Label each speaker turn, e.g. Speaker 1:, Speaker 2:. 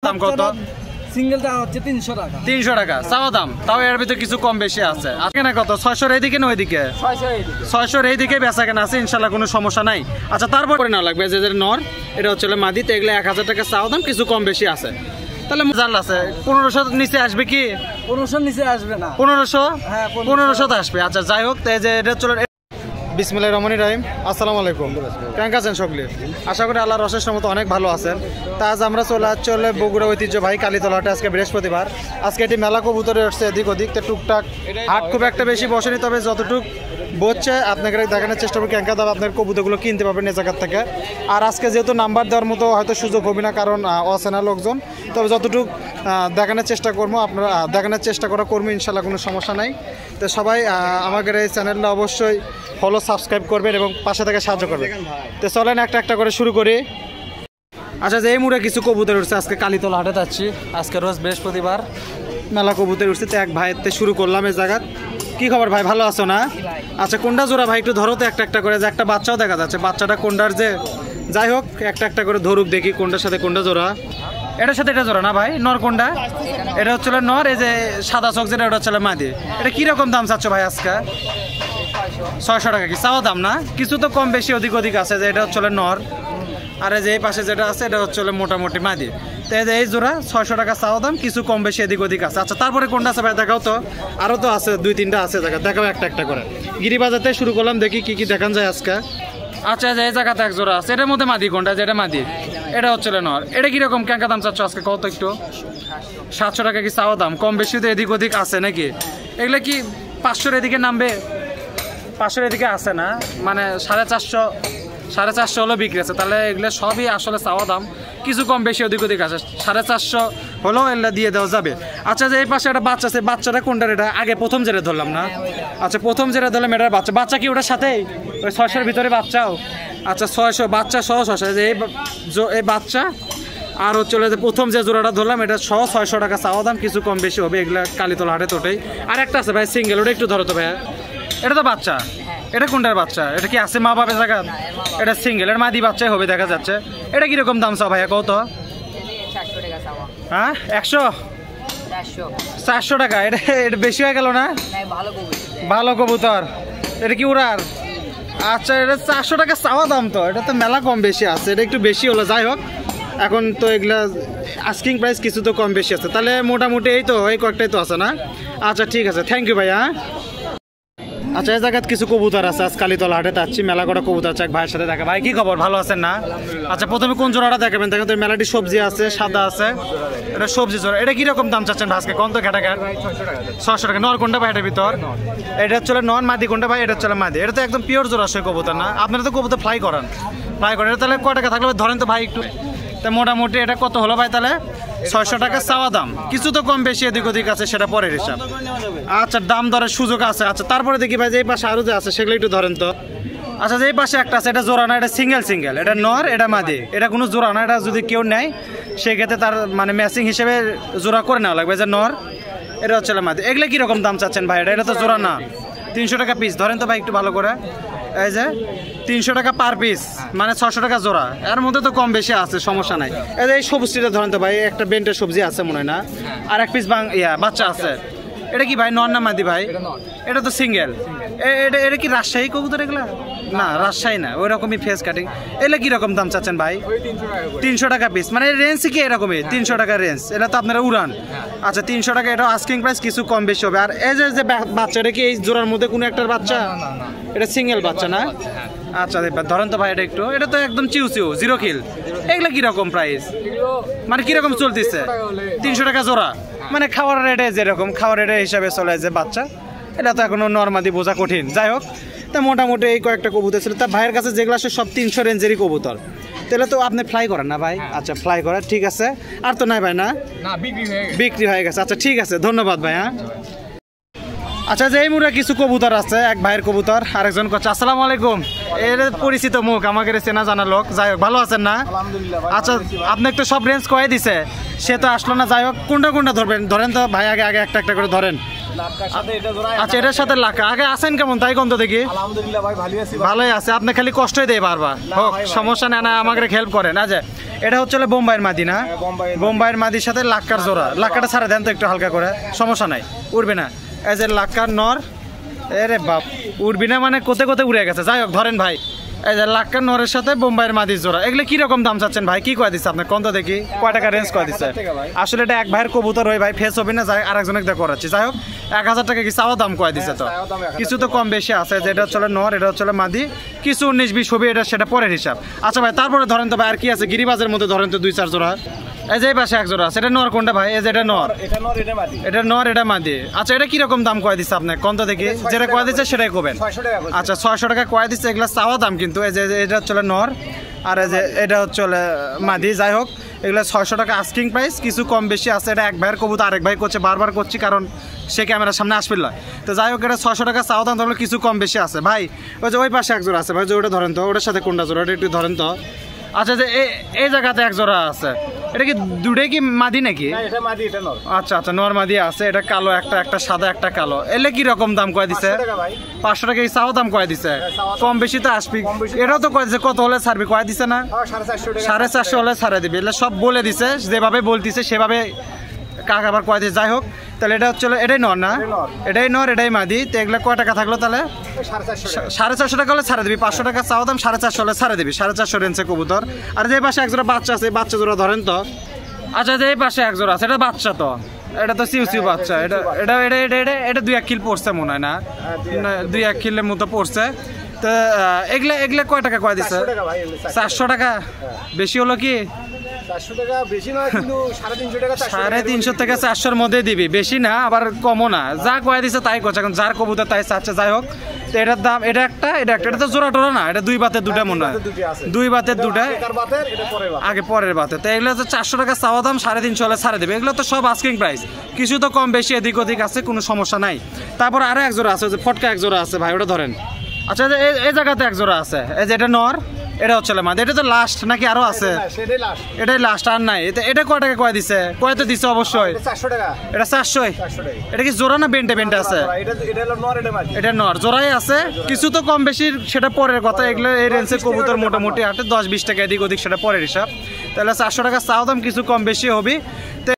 Speaker 1: দাম কত?
Speaker 2: সিঙ্গেল দাম হচ্ছে 300 টাকা।
Speaker 1: 300 টাকা চাওয়া দাম, তাও এর ভিতরে কিছু কম বেশি আছে। আজকে না কত 600 এইদিকে না ওইদিকে? 600 এইদিকে বেচা কেনা আছে, ইনশাল্লাহ কোনো সমস্যা নাই। আচ্ছা তারপরে না লাগবে যে নর, এটা হচ্ছে মাদি, তো এগুলো 1000 টাকা চাওয়া দাম, কিছু কম বেশি আছে। তাহলে জাল আছে 1500 নিচে আসবে কি?
Speaker 2: 1500 নিচে আসবে না।
Speaker 1: 1500?
Speaker 2: হ্যাঁ
Speaker 1: 1500 তো আসবে। আচ্ছা যাই হোক, এই যে এটা চলে। বিসমিল্লাহির রহমানির রহিম। আসসালামু আলাইকুম। কেমন আছেন সকলে? আশা করি আল্লাহর অশেষ রহমতে অনেক ভালো আছেন। তা আজ আমরা চলে বগুড়া ঐতিহ্যবাহী কালীতলা হাটে। আজকে বৃহস্পতিবার, আজকে এটি মেলা কবুতরে আসছে এদিক ওদিক, তো টুকটাক হাট খুব একটা বেশি বসেনি, তবে যতটুক বসছে আপনাকে দেখানোর চেষ্টা করি ক্যাঙ্কা দাম আপনার কবুতরগুলো কিনতে পারবেন এই জায়গার থেকে। আর আজকে যেহেতু নাম্বার দেওয়ার মতো হয়তো সুযোগ হবে না, কারণ অচেনা লোকজন, তবে যতটুক দেখানোর চেষ্টা করবো, আপনারা দেখানোর চেষ্টা করা করবো, ইনশাল্লাহ কোনো সমস্যা নাই। তো সবাই আমাদের এই চ্যানেলটা অবশ্যই ফলো সাবস্ক্রাইব করবেন এবং পাশে থেকে সাহায্য করবেন। তো চলেন একটা একটা করে শুরু করি। আচ্ছা যে এই মুড়ে কিছু কবুতর উঠছে, আজকে কালীতলা হাটে যাচ্ছি, আজকে রোজ বৃহস্পতিবার, মেলা কবুতর উঠছে। তো এক ভাইয়ের শুরু করলাম এই জায়গার। কি খবর ভাই, ভালো আছো না? আচ্ছা কোনটা জোড়া ভাই একটু ধরো তো একটা একটা করে, যে একটা বাচ্চাও দেখা যাচ্ছে, বাচ্চাটা কোনটার যে, যাই হোক একটা একটা করে ধরুক দেখি কোনটার সাথে কোনটা জোড়া। এটার সাথে এটা জোড়া না ভাই? নর কোনটা? এটা হচ্ছে নর, এই যে সাদা চক যেটা, ওটা হচ্ছে মাদি। এটা কিরকম দাম চাচ্ছ ভাই আজকে? 600 টাকা কি চাওয়া দাম না? কিছু তো কম বেশি ওদিক ওদিক আছে, যে এটা হচ্ছে নর, আর এই যে এই পাশে যেটা আছে এটা হচ্ছে মোটামুটি মাদি। তো এই জোড়া 600 টাকা চাওয়া দাম, কিছু কম বেশি এদিক ওদিক আছে। আচ্ছা তারপরে কোনটা আছে ভাই দেখাও তো, আরও তো আছে 2-3টা আছে জায়গা, দেখাও একটা একটা করে। গিরিবাজারতে শুরু করলাম, দেখি কি কি দেখান যায় আজকে। আচ্ছা এই জায়গাতে এক জোড়া আছে, এটার মধ্যে মাদি কোনটা? যেটা মাদি, এটা হচ্ছে নর। এটা কিরকম ক্যাঙ্কা দাম চাচ্ছ আজকে কত? একটু 700 টাকা কি চাওয়া দাম? কম বেশি তো এদিক ওদিক আছে নাকি? এগুলো কি 500-এর এদিকে নামবে? 500-এর এদিকে আছে না, মানে 450 হলো বিক্রি আছে। তাহলে এগুলো সবই আসলে চাওয়া দাম, কিছু কম বেশি ওদিক ওদিক আছে। 450 হলেও এগুলো দিয়ে দেওয়া যাবে। আচ্ছা যে এই পাশে একটা বাচ্চা আছে, বাচ্চাটা কোনটার? এটা আগে প্রথম যেটা ধরলাম না? আচ্ছা প্রথম যেটা ধরলাম এটার বাচ্চা। বাচ্চা কি ওটার সাথেই ওই 600-এর ভিতরে বাচ্চাও? আচ্ছা 600 বাচ্চা সহ 600, যে এই বাচ্চা আর হচ্ছে যে প্রথম যে জোড়াটা ধরলাম এটা সহ 600 টাকা চাওয়া দাম, কিছু কম বেশি হবে। এগুলো কালীতলা হাটে তোটাই। আর একটা আছে ভাই সিঙ্গেল, ওটা একটু ধরো তো ভাইয়া। এটা তো বাচ্চা, এটা কোনটার বাচ্চা? এটা কি আছে মা বাপের জায়গা? এটা সিঙ্গেল, এর মাদি বাচ্চাই হবে দেখা যাচ্ছে। এটা কিরকম দাম চাও ভাইয়া কত? হ্যাঁ 400 টাকা? এটা বেশি হয়ে গেল না? ভালো কবুতর, এটা কি উড়ার? আচ্ছা এটা 400 টাকা চাওয়া দাম, তো এটা তো মেলা কম বেশি আছে, এটা একটু বেশি হলো। যাই হোক এখন তো এগুলা আস্কিং প্রাইস কিছু তো কম বেশি আছে, তাহলে মোটামুটি এই তো এই কয়েকটাই তো আছে না? আচ্ছা ঠিক আছে, থ্যাংক ইউ ভাইয়া। আচ্ছা এই জায়গায় কিছু কবুতর আছে, আজ কালীতলা হাটে যাচ্ছি, মেলা করা কবুতর আছে। এক ভাইয়ের সাথে দেখা। ভাই কি খবর, ভালো আছেন না? আচ্ছা প্রথমে কোন জোড়াটা দেখাবেন? দেখেন তো মেলাটি সবজি আছে, সাদা আছে, এটা সবজি জোড়া। এটা কিরকম দাম চাচ্ছেন আজকে কোন তো ঘাটা ঘাট? 600 টাকা। নর কোনটা ভাই এটার ভিতর? এটা হচ্ছে নন, মাদি কোনটা ভাই? এটা হচ্ছে মাদি। এটা তো একদম পিওর জোড়া সে কবুতর না? আপনারা তো কবুতর ফ্লাই করেন, এটা তাহলে কয় টাকা থাকলে ধরেন তো ভাই একটু। তা মোটামুটি এটা কত হলো ভাই তাহলে? 600 টাকা চাওয়া দাম, কিছু তো কম বেশি এদিক ওদিক আছে, সেটা পরের হিসাব। আচ্ছা দাম দরের সুযোগ আছে। আচ্ছা তারপরে দেখি ভাই যে এই পাশে আরো যে আছে সেগুলো একটু ধরেন তো। আচ্ছা যে এই পাশে একটা আছে, এটা জোড়া না, এটা সিঙ্গেল, এটা নর, এটা মাদি, এটা কোনো জোড়া না। এটা যদি কেউ নেয় সেক্ষেত্রে তার মানে ম্যাচিং হিসেবে জোড়া করে নেওয়া লাগবে। যে নর, এটা হচ্ছে মাদি। এগুলো কিরকম দাম চাচ্ছেন ভাই? এটা তো জোড়া না, 300 টাকা পিস ধরেন তো ভাই একটু ভালো করে। এই যে 300 টাকা পার পিস, মানে 600 টাকা জোড়া। এর মধ্যে তো কম বেশি আছে, সমস্যা নাই। এই সবুজটা ধরেন তো ভাই, একটা বেন্টের সবজি আছে মনে হয় না, আর এক পিস বাচ্চা আছে। এটা কি ভাই নর না মাদি ভাই? এটা তো সিঙ্গেল। এটা কি রাজশাহী কবুতর এগুলা? না রাজশাহী না, ওই রকমই ফেস কাটিং। এগুলো কিরকম দাম চাচ্ছেন ভাই? 300 টাকা পিস, মানে রেঞ্জ কি এরকমই 300 টাকা রেঞ্জ। এটা তো আপনারা উড়ান। আচ্ছা 300 টাকা, এটা আস্কিং প্রাইস, কিছু কম বেশি হবে। আর এই যে বাচ্চা, এটা কি এই জোড়ার মধ্যে কোনো একটা বাচ্চা? এটা সিঙ্গেল বাচ্চা না? আচ্ছা ধরেন তো ভাই এটা একটু, এটা তো একদম চিউ জিরো কিল। এগুলো কিরকম প্রাইস, মানে কিরকম চলতেছে? 300 টাকা জোড়া, মানে খাওয়ার রেটে যেরকম খাওয়ার রেটে হিসাবে চলে যে বাচ্চা, এটা তো এখনো নর্মালি বোঝা কঠিন। যাই হোক তা মোটামুটি এই কয়েকটা কবুতর ছিল। তা ভাইয়ের কাছে যেগুলো আসে সব 300 রেঞ্জেরই কবুতর। তাহলে তো আপনি ফ্লাই করেন না ভাই? আচ্ছা ফ্লাই করেন, ঠিক আছে। আর তো নাই ভাই না? বিক্রি হয়ে গেছে। আচ্ছা ঠিক আছে, ধন্যবাদ ভাই। হ্যাঁ আচ্ছা যে এই মুড়ে কিছু কবুতর আছে, এক ভাইয়ের কবুতর, আরেকজন করছে। আসসালামু আলাইকুম। এর পরিচিত মুখ, আমাকে চেনা জানা লোক। যাই হোক ভালো আছেন না? আচ্ছা আপনি একটু সব রেঞ্জ কয়ে দিছে, সে তো আসলো না। যাই হোক কোনটা ধরবেন? ধরেন তো ভাই, আগে একটা একটা করে ধরেন। আচ্ছা এটার সাথে লাক্কা আগে আছেন কেমন তাই কম তো দেখি
Speaker 2: আলহামদুলিল্লাহ ভাই ভালোই আছি
Speaker 1: ভালোই আছে আপনি খালি কষ্টই দেয় বারবার হোক সমস্যা নেই না আমাকে হেল্প করেন আচ্ছা এটা হচ্ছে বোম্বাইয়ের মাদি না বোম্বাইয়ের মাদির সাথে লাক্কার জোড়া লাক্কাটা ছাড়া দেন তো একটু হালকা করে সমস্যা নাই উঠবে না এই যে লাক্কার নর এরে বাপ উঠবি না মানে কোথায় কোথায় উড়ে গেছে যাই হোক ধরেন ভাই এই যে লাক্কার নরের সাথে বোম্বাইয়ের মাদির জোড়া এগুলো কিরকম দাম চাচ্ছেন ভাই কি কয়ে দিচ্ছে আপনার কত দেখি কয় টাকা রেঞ্জ করে দিচ্ছে আসলে এটা এক ভাইয়ের কবুতর ওই ভাই ফেস হবে না যাই আরেকজনকে দিয়ে করাচ্ছি যাই হোক 1000 টাকা কি চাওয়া দাম কয়ে দিচ্ছে তো কিছু তো কম বেশি আছে যেটা হচ্ছে নর এটা হচ্ছে মাদি কিছু 19-20 হবে এটা সেটা পরের হিসাব আচ্ছা ভাই তারপরে ধরেন তো ভাই আর কি আছে গিরিবাজের মধ্যে ধরেন তো 2-4 জোড়া এই যে পাশে এক জোড়া আছে এটা নর কোনটা ভাই এই যে এটা নর এটা নর এটা মাদি আচ্ছা এটা কিরকম দাম কয়ে দিচ্ছে আপনার কত দেখি যেটা কয়ে দিচ্ছে সেটাই কবেন আচ্ছা 600 টাকা কয়ে দিচ্ছে এগুলা চাওয়া দাম কিন্তু এই যে এটা হচ্ছে নর আর এই যে এটা হচ্ছে মাদি যাই হোক এগুলো 600 টাকা আস্কিং প্রাইস কিছু কম বেশি আছে এটা এক ভাইয়ের কবুতর আরেক ভাই করছে বারবার করছি কারণ সে ক্যামেরার সামনে আসবে না তো যাই হোক এটা 600 টাকা চাওয়া দাম তাহলে কিছু কম বেশি আছে ভাই ওই যে ওই পাশে এক জোড়া আছে ভাই যে ওটা ধরেন তো ওটার সাথে কোনটা জোড়া এটা একটু ধরেন তো আচ্ছা যে এই জায়গাতে এক জোড়া আছে এটা কি দুটোই কি মাদি নাকি আচ্ছা আচ্ছা নর মাদি আছে এটা কালো একটা সাদা একটা কালো এলে কি রকম দাম কয়ে দিছে 500 টাকা এই চাও দাম কয়ে দিছে কম বেশি তো আসবি এটাও তো কয়ে দিছে কত হলে ছাড়বি কয়ে দিছে না 450 হলে ছাড়ে দিবি এলে সব বলে দিছে যেভাবে বলতিছে সেভাবে কাক আবার কয়ে দিছে যাই হোক তাহলে এটা হচ্ছে এটাই নর না এটাই নর এটাই মাদি তো এগুলো কয় টাকা থাকলো তাহলে 450 টাকা হলে ছাড়ে দিবি 500 টাকা চাও দাম 450 হলে ছাড়ে দিবি 450 রেঞ্জে কবুতর আর যে পাশে এক জোড়া বাচ্চা আছে বাচ্চা জোড়া ধরেন তো আচ্ছা যে এই পাশে এক জোড়া আছে এটা বাচ্চা তো এটা তো সিউ বাচ্চা এটা এটা এটা এটা এটা 2-1 কিল পড়ছে মনে হয় না 2-1 কিলের মতো পড়ছে তো এগুলা কয় টাকা কয় দিছে 400 টাকা বেশি হলো কি 350 থেকে 400 মধ্যে দিবি বেশি না আবার কমও না যা কয়ে দিছে তাই করছে এখন যার কবুতর তাই চাচ্ছে যাই হোক তো এটার দাম এটা একটা এটা তো জোড়া টোরা না এটা 2 বাতের 2টা মনে হয় 2 বাতের 2টা আগে পরের বাতে তো এগুলো তো 400 টাকা চাওয়া দাম 350 হলে ছাড়ে দেবে এগুলো তো সব আস্কিং প্রাইস কিছু তো কম বেশি এদিক ওদিক আছে কোনো সমস্যা নাই তারপর আরো এক জোড়া আছে যে ফটকা এক জোড়া আছে ভাই ওটা ধরেন আচ্ছা এই জায়গাতে এক জোড়া আছে এই যে এটা নর এটা হচ্ছে মাদি এটা তো লাস্ট নাকি আরো আছে এটাই লাস্ট আর নাই এটা কয় টাকা কয় দিছে কয় তো দিছে অবশ্যই এটা 400 এটা কি জোড়া না বেন্টে আছে এটা নর জোড়াই আছে কিছু তো কম বেশি সেটা পরের কথা এগুলো এই রেঞ্জের কবুতর মোটামুটি 10-20 টাকা এদিক ওদিক সেটা পরের হিসাব তাহলে 400 টাকা চাও দাম কিছু কম বেশি হবে